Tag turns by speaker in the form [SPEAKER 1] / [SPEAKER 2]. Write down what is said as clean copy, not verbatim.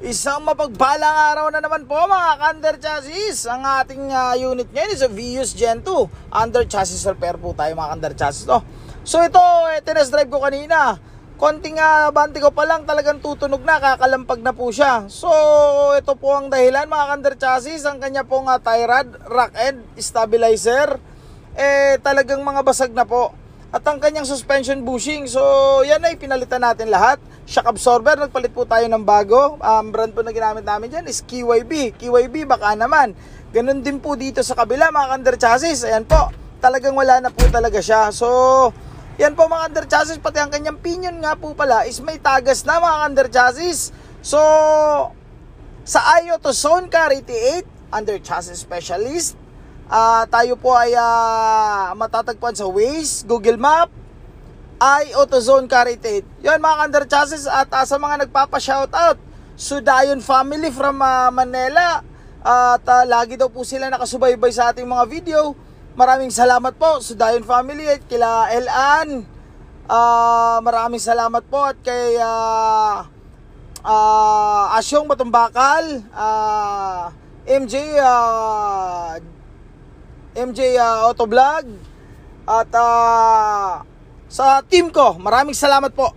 [SPEAKER 1] Isang mapagpalang araw na naman po mga ka-under chassis. Ang ating unit ngayon is a Vios Gen 2. Under chassis repair po tayo mga ka-under chassis. So ito, tinest drive ko kanina. Konting bante ko pa lang talagang tutunog na, kakalampag na po siya. So ito po ang dahilan mga ka-under chassis. Ang kanya pong tie rod, rock end, stabilizer, talagang mga basag na po. At ang kanyang suspension bushing, so yan ay pinalitan natin lahat. Shock absorber, nagpalit po tayo ng bago. Brand po na ginamit namin dyan is KYB. KYB baka naman. Ganun din po dito sa kabila mga ka-under chassis. Ayan po, talagang wala na po talaga siya. So yan po mga ka-under chassis, pati ang kanyang pinion nga po pala is may tagas na mga ka-under chassis. So sa iAutoZone Car 88 under chassis specialist, tayo po ay matatagpuan sa Waze, Google Map, iAutoZone Car 88. Yan mga ka-under chassis. At sa mga nagpapa-shoutout, Sudayon family from Manila. At lagi daw po sila nakasubaybay sa ating mga video. Maraming salamat po Sudayon family. At kila Elan, maraming salamat po. At kay Asyong Batumbakal, MJ Autovlog, at sa team ko, maraming salamat po.